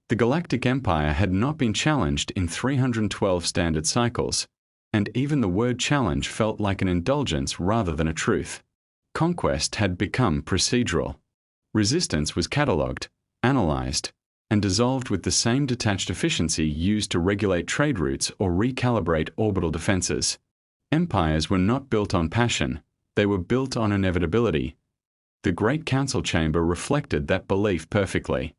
The Galactic Empire had not been challenged in 312 standard cycles, and even the word challenge felt like an indulgence rather than a truth. Conquest had become procedural. Resistance was catalogued, analyzed, and dissolved with the same detached efficiency used to regulate trade routes or recalibrate orbital defenses. Empires were not built on passion, they were built on inevitability. The Great Council Chamber reflected that belief perfectly.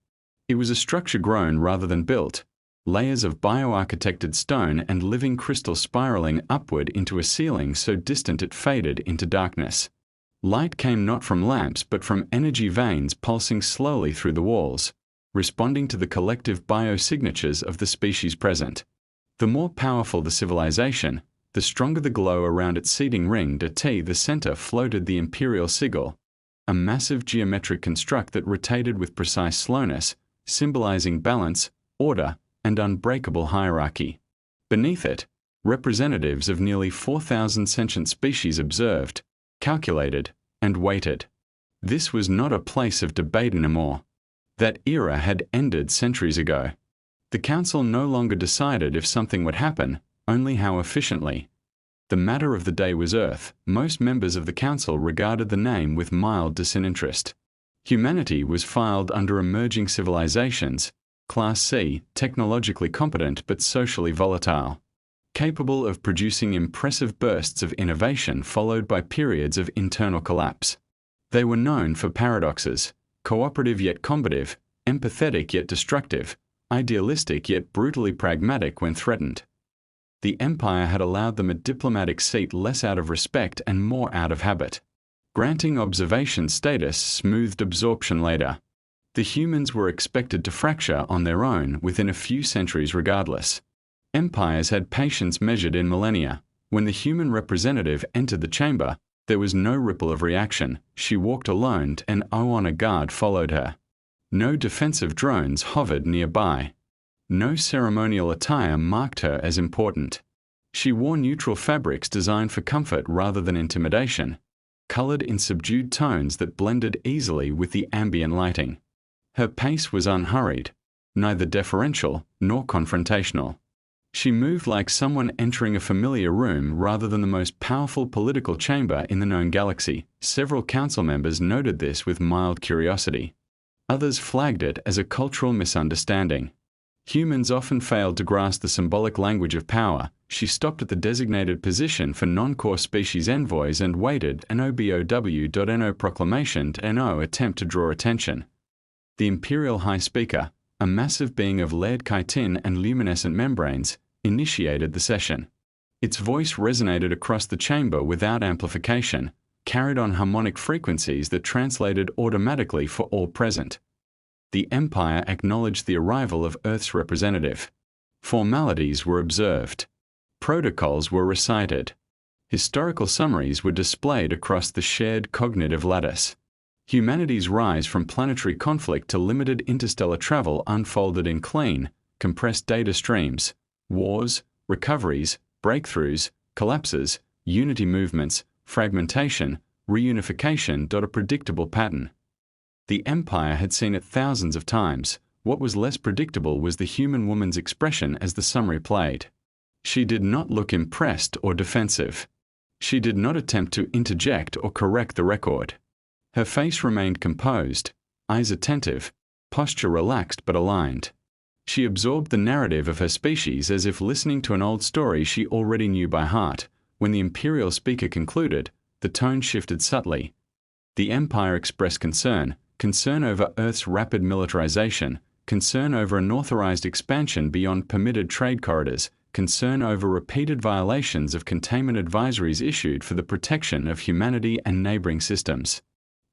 It was a structure grown rather than built, layers of bioarchitected stone and living crystal spiraling upward into a ceiling so distant it faded into darkness. Light came not from lamps but from energy veins pulsing slowly through the walls, responding to the collective biosignatures of the species present. The more powerful the civilization, the stronger the glow around its seeding ring. The center floated the imperial sigil, a massive geometric construct that rotated with precise slowness, symbolizing balance, order, and unbreakable hierarchy. Beneath it, representatives of nearly 4,000 sentient species observed, calculated, and waited. This was not a place of debate anymore. That era had ended centuries ago. The Council no longer decided if something would happen, only how efficiently. The matter of the day was Earth. Most members of the Council regarded the name with mild disinterest. Humanity was filed under emerging civilizations, Class C, technologically competent but socially volatile, capable of producing impressive bursts of innovation followed by periods of internal collapse. They were known for paradoxes, cooperative yet combative, empathetic yet destructive, idealistic yet brutally pragmatic when threatened. The Empire had allowed them a diplomatic seat less out of respect and more out of habit. Granting observation status smoothed absorption later. The humans were expected to fracture on their own within a few centuries regardless. Empires had patience measured in millennia. When the human representative entered the chamber, there was no ripple of reaction. She walked alone and a guard followed her. No defensive drones hovered nearby. No ceremonial attire marked her as important. She wore neutral fabrics designed for comfort rather than intimidation, colored in subdued tones that blended easily with the ambient lighting. Her pace was unhurried, neither deferential nor confrontational. She moved like someone entering a familiar room rather than the most powerful political chamber in the known galaxy. Several council members noted this with mild curiosity. Others flagged it as a cultural misunderstanding. Humans often failed to grasp the symbolic language of power. She stopped at the designated position for non-core species envoys and waited an OBOW.NO proclamation to NO attempt to draw attention. The Imperial High Speaker, a massive being of layered chitin and luminescent membranes, initiated the session. Its voice resonated across the chamber without amplification, carried on harmonic frequencies that translated automatically for all present. The Empire acknowledged the arrival of Earth's representative. Formalities were observed. Protocols were recited. Historical summaries were displayed across the shared cognitive lattice. Humanity's rise from planetary conflict to limited interstellar travel unfolded in clean, compressed data streams. Wars, recoveries, breakthroughs, collapses, unity movements, fragmentation, reunification. A predictable pattern. The Empire had seen it thousands of times. What was less predictable was the human woman's expression as the summary played. She did not look impressed or defensive. She did not attempt to interject or correct the record. Her face remained composed, eyes attentive, posture relaxed but aligned. She absorbed the narrative of her species as if listening to an old story she already knew by heart. When the Imperial speaker concluded, the tone shifted subtly. The Empire expressed concern over Earth's rapid militarization, concern over unauthorized expansion beyond permitted trade corridors, concern over repeated violations of containment advisories issued for the protection of humanity and neighboring systems.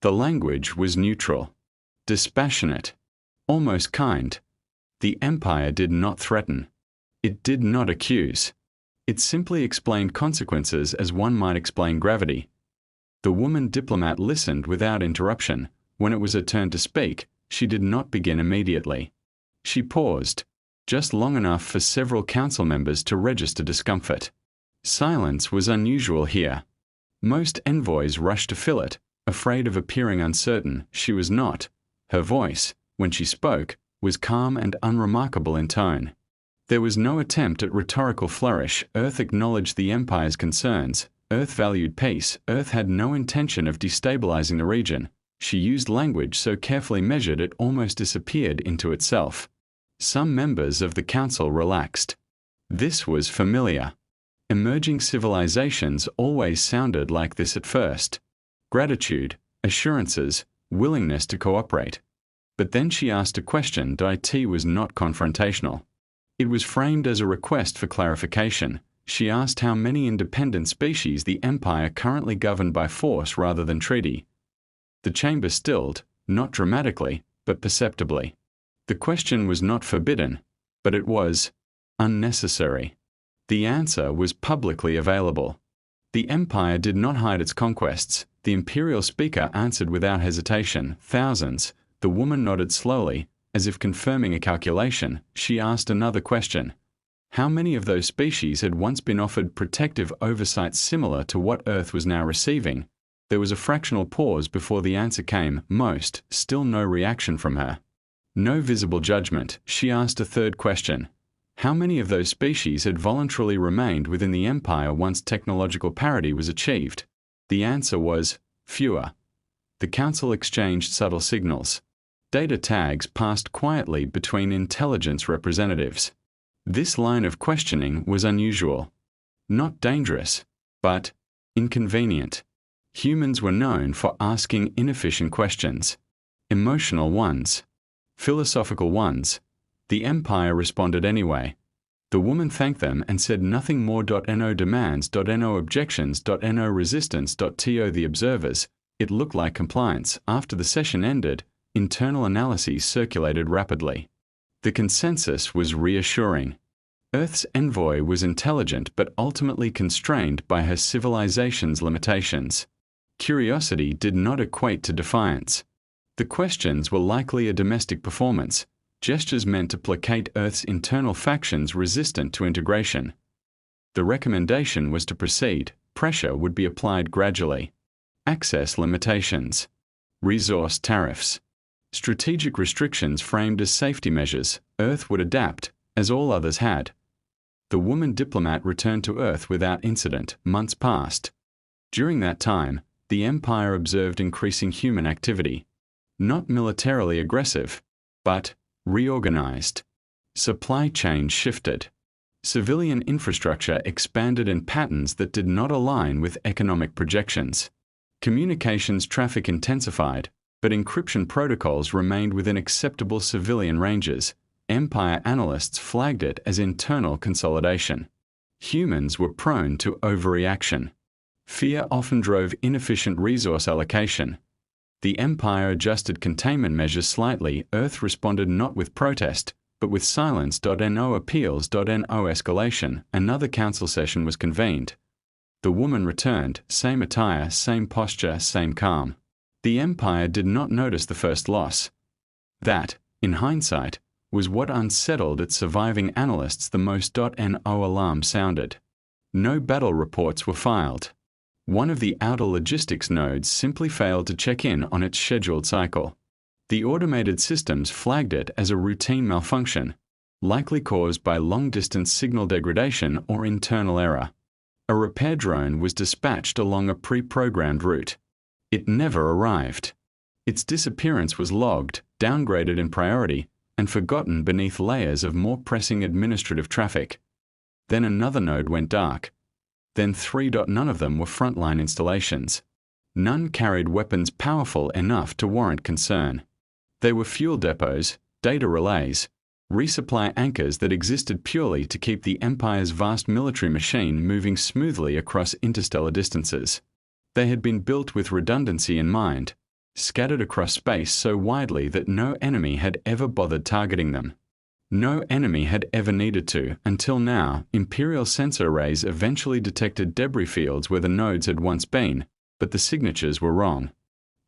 The language was neutral, dispassionate, almost kind. The Empire did not threaten. It did not accuse. It simply explained consequences as one might explain gravity. The woman diplomat listened without interruption. When it was her turn to speak, she did not begin immediately. She paused, just long enough for several council members to register discomfort. Silence was unusual here. Most envoys rushed to fill it, afraid of appearing uncertain. She was not. Her voice, when she spoke, was calm and unremarkable in tone. There was no attempt at rhetorical flourish. Earth acknowledged the Empire's concerns. Earth valued peace. Earth had no intention of destabilizing the region. She used language so carefully measured it almost disappeared into itself. Some members of the Council relaxed. This was familiar. Emerging civilizations always sounded like this at first. Gratitude, assurances, willingness to cooperate. But then she asked a question. It was not confrontational. It was framed as a request for clarification. She asked how many independent species the Empire currently governed by force rather than treaty. The chamber stilled, not dramatically, but perceptibly. The question was not forbidden, but it was unnecessary. The answer was publicly available. The Empire did not hide its conquests. The Imperial speaker answered without hesitation. Thousands. The woman nodded slowly, as if confirming a calculation. She asked another question. How many of those species had once been offered protective oversight similar to what Earth was now receiving? There was a fractional pause before the answer came. Most. Still no reaction from her. No visible judgment. She asked a third question. How many of those species had voluntarily remained within the Empire once technological parity was achieved? The answer was fewer. The Council exchanged subtle signals. Data tags passed quietly between intelligence representatives. This line of questioning was unusual. Not dangerous, but inconvenient. Humans were known for asking inefficient questions. Emotional ones. Philosophical ones. The Empire responded anyway. The woman thanked them and said nothing more. No demands, no objections, no resistance. To the observers, it looked like compliance. After the session ended, internal analyses circulated rapidly. The consensus was reassuring. Earth's envoy was intelligent but ultimately constrained by her civilization's limitations. Curiosity did not equate to defiance. The questions were likely a domestic performance, gestures meant to placate Earth's internal factions resistant to integration. The recommendation was to proceed. Pressure would be applied gradually. Access limitations. Resource tariffs. Strategic restrictions framed as safety measures. Earth would adapt, as all others had. The woman diplomat returned to Earth without incident. Months passed. During that time, the Empire observed increasing human activity. Not militarily aggressive, but reorganized. Supply chains shifted. Civilian infrastructure expanded in patterns that did not align with economic projections. Communications traffic intensified, but encryption protocols remained within acceptable civilian ranges. Empire analysts flagged it as internal consolidation. Humans were prone to overreaction. Fear often drove inefficient resource allocation. The Empire adjusted containment measures slightly. Earth responded not with protest, but with silence. No appeals. No escalation. Another council session was convened. The woman returned, same attire, same posture, same calm. The Empire did not notice the first loss. That, in hindsight, was what unsettled its surviving analysts the most. No alarm sounded. No battle reports were filed. One of the outer logistics nodes simply failed to check in on its scheduled cycle. The automated systems flagged it as a routine malfunction, likely caused by long-distance signal degradation or internal error. A repair drone was dispatched along a pre-programmed route. It never arrived. Its disappearance was logged, downgraded in priority, and forgotten beneath layers of more pressing administrative traffic. Then another node went dark. Then 3. None of them were frontline installations. None carried weapons powerful enough to warrant concern. They were fuel depots, data relays, resupply anchors that existed purely to keep the Empire's vast military machine moving smoothly across interstellar distances. They had been built with redundancy in mind, scattered across space so widely that no enemy had ever bothered targeting them. No enemy had ever needed to, until now. Imperial sensor arrays eventually detected debris fields where the nodes had once been, but the signatures were wrong.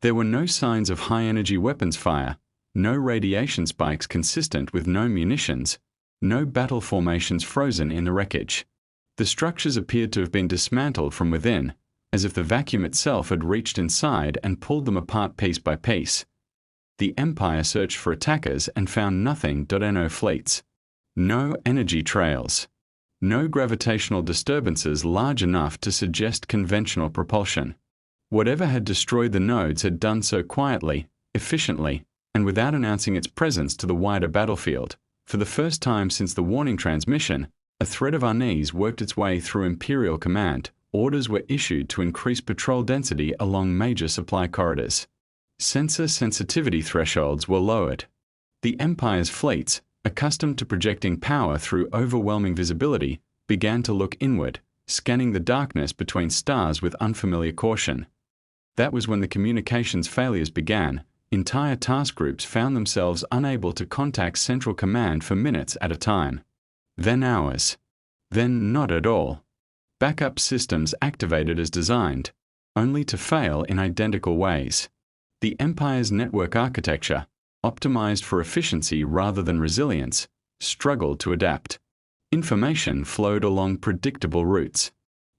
There were no signs of high-energy weapons fire, no radiation spikes consistent with no munitions, no battle formations frozen in the wreckage. The structures appeared to have been dismantled from within, as if the vacuum itself had reached inside and pulled them apart piece by piece. The Empire searched for attackers and found nothing. No fleets. No energy trails. No gravitational disturbances large enough to suggest conventional propulsion. Whatever had destroyed the nodes had done so quietly, efficiently, and without announcing its presence to the wider battlefield. For the first time since the warning transmission, a thread of unease worked its way through Imperial command. Orders were issued to increase patrol density along major supply corridors. Sensor sensitivity thresholds were lowered. The Empire's fleets, accustomed to projecting power through overwhelming visibility, began to look inward, scanning the darkness between stars with unfamiliar caution. That was when the communications failures began. Entire task groups found themselves unable to contact Central Command for minutes at a time. Then hours. Then not at all. Backup systems activated as designed, only to fail in identical ways. The Empire's network architecture, optimized for efficiency rather than resilience, struggled to adapt. Information flowed along predictable routes.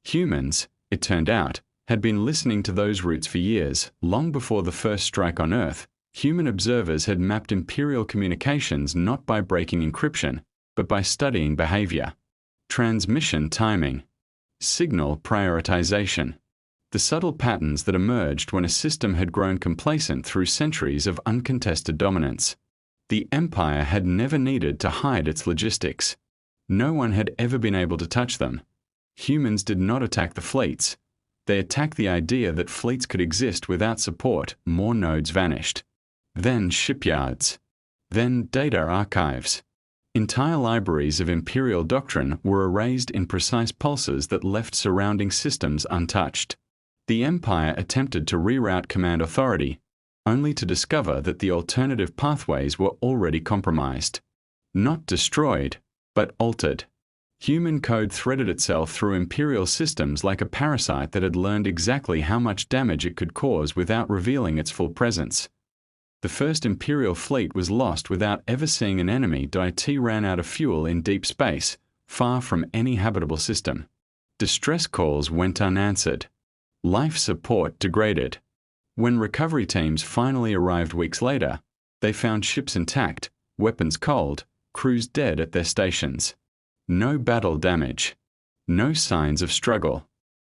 Humans, it turned out, had been listening to those routes for years. Long before the first strike on Earth, human observers had mapped Imperial communications not by breaking encryption, but by studying behavior. Transmission timing. Signal prioritization. The subtle patterns that emerged when a system had grown complacent through centuries of uncontested dominance. The Empire had never needed to hide its logistics. No one had ever been able to touch them. Humans did not attack the fleets. They attacked the idea that fleets could exist without support. More nodes vanished. Then shipyards. Then data archives. Entire libraries of Imperial doctrine were erased in precise pulses that left surrounding systems untouched. The Empire attempted to reroute command authority, only to discover that the alternative pathways were already compromised. Not destroyed, but altered. Human code threaded itself through Imperial systems like a parasite that had learned exactly how much damage it could cause without revealing its full presence. The first Imperial fleet was lost without ever seeing an enemy. IT ran out of fuel in deep space, far from any habitable system. Distress calls went unanswered. Life support degraded. When recovery teams finally arrived weeks later, they found ships intact, weapons cold, crews dead at their stations. No battle damage. No signs of struggle.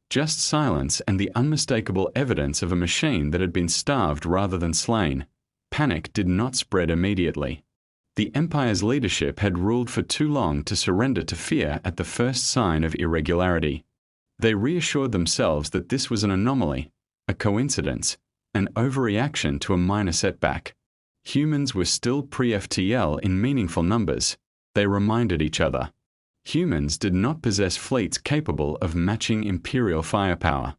Just silence and the unmistakable evidence of a machine that had been starved rather than slain. Panic did not spread immediately. The Empire's leadership had ruled for too long to surrender to fear at the first sign of irregularity. They reassured themselves that this was an anomaly, a coincidence, an overreaction to a minor setback. Humans were still pre-FTL in meaningful numbers, they reminded each other. Humans did not possess fleets capable of matching Imperial firepower.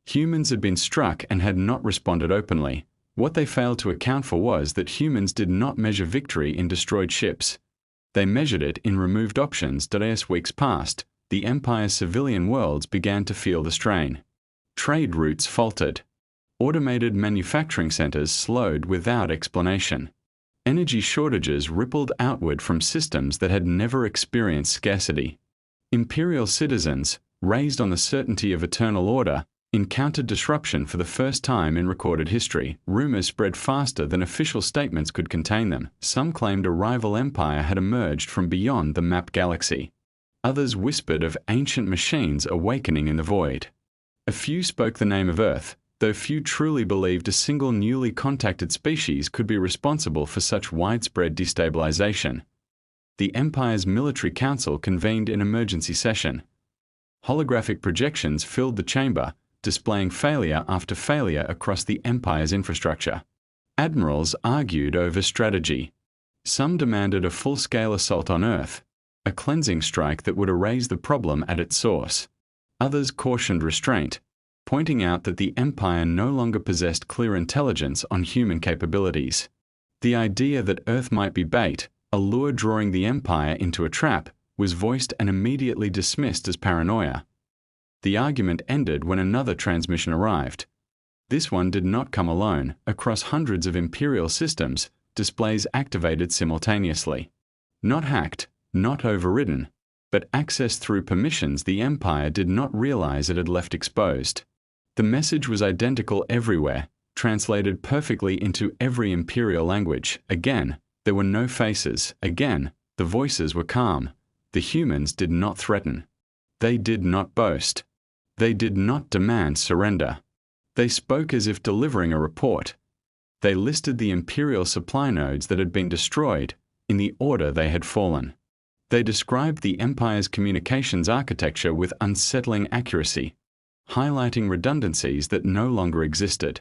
Humans had been struck and had not responded openly. What they failed to account for was that humans did not measure victory in destroyed ships. They measured it in removed options. As weeks passed, the Empire's civilian worlds began to feel the strain. Trade routes faltered. Automated manufacturing centers slowed without explanation. Energy shortages rippled outward from systems that had never experienced scarcity. Imperial citizens, raised on the certainty of eternal order, encountered disruption for the first time in recorded history. Rumors spread faster than official statements could contain them. Some claimed a rival empire had emerged from beyond the mapped galaxy. Others whispered of ancient machines awakening in the void. A few spoke the name of Earth, though few truly believed a single newly contacted species could be responsible for such widespread destabilization. The Empire's military council convened an emergency session. Holographic projections filled the chamber, displaying failure after failure across the Empire's infrastructure. Admirals argued over strategy. Some demanded a full-scale assault on Earth, a cleansing strike that would erase the problem at its source. Others cautioned restraint, pointing out that the Empire no longer possessed clear intelligence on human capabilities. The idea that Earth might be bait, a lure drawing the Empire into a trap, was voiced and immediately dismissed as paranoia. The argument ended when another transmission arrived. This one did not come alone. Across hundreds of Imperial systems, displays activated simultaneously. Not hacked, not overridden, but accessed through permissions the Empire did not realize it had left exposed. The message was identical everywhere, translated perfectly into every imperial language. Again, there were no faces. Again, the voices were calm. The humans did not threaten. They did not boast. They did not demand surrender. They spoke as if delivering a report. They listed the imperial supply nodes that had been destroyed in the order they had fallen. They described the Empire's communications architecture with unsettling accuracy, highlighting redundancies that no longer existed.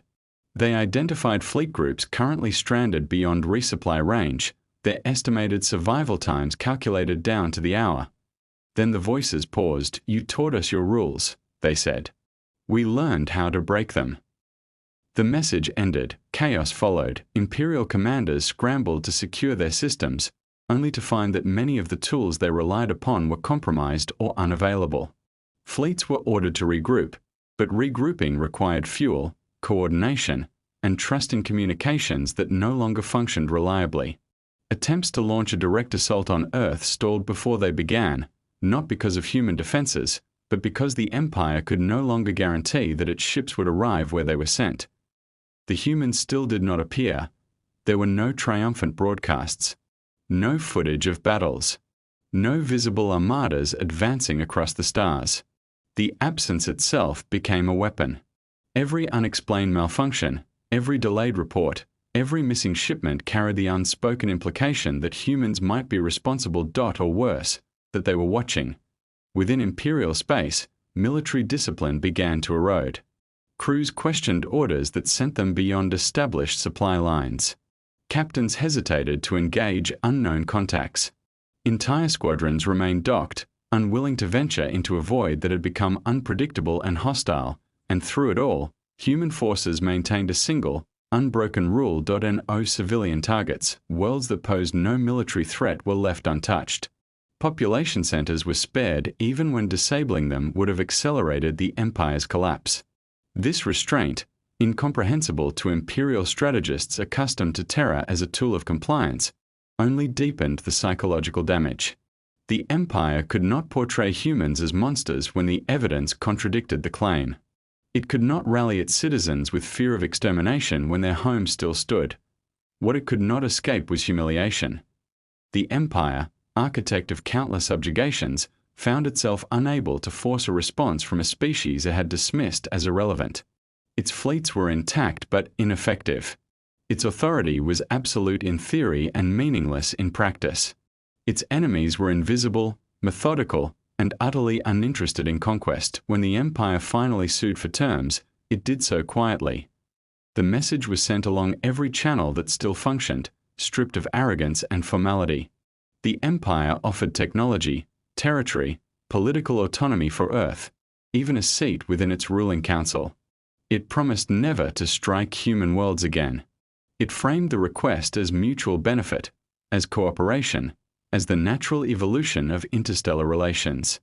They identified fleet groups currently stranded beyond resupply range, their estimated survival times calculated down to the hour. Then the voices paused. "You taught us your rules," they said. "We learned how to break them." The message ended. Chaos followed. Imperial commanders scrambled to secure their systems, only to find that many of the tools they relied upon were compromised or unavailable. Fleets were ordered to regroup, but regrouping required fuel, coordination, and trust in communications that no longer functioned reliably. Attempts to launch a direct assault on Earth stalled before they began, not because of human defenses, but because the Empire could no longer guarantee that its ships would arrive where they were sent. The humans still did not appear. There were no triumphant broadcasts, no footage of battles, no visible armadas advancing across the stars. The absence itself became a weapon. Every unexplained malfunction, every delayed report, every missing shipment carried the unspoken implication that humans might be responsible, or worse, that they were watching. Within Imperial space, military discipline began to erode. Crews questioned orders that sent them beyond established supply lines. Captains hesitated to engage unknown contacts. Entire squadrons remained docked, unwilling to venture into a void that had become unpredictable and hostile, and through it all, human forces maintained a single, unbroken rule. No civilian targets. Worlds that posed no military threat were left untouched. Population centers were spared even when disabling them would have accelerated the Empire's collapse. This restraint, incomprehensible to imperial strategists accustomed to terror as a tool of compliance, only deepened the psychological damage. The Empire could not portray humans as monsters when the evidence contradicted the claim. It could not rally its citizens with fear of extermination when their homes still stood. What it could not escape was humiliation. The Empire, architect of countless subjugations, found itself unable to force a response from a species it had dismissed as irrelevant. Its fleets were intact but ineffective. Its authority was absolute in theory and meaningless in practice. Its enemies were invisible, methodical, and utterly uninterested in conquest. When the Empire finally sued for terms, it did so quietly. The message was sent along every channel that still functioned, stripped of arrogance and formality. The Empire offered technology, territory, political autonomy for Earth, even a seat within its ruling council. It promised never to strike human worlds again. It framed the request as mutual benefit, as cooperation, as the natural evolution of interstellar relations.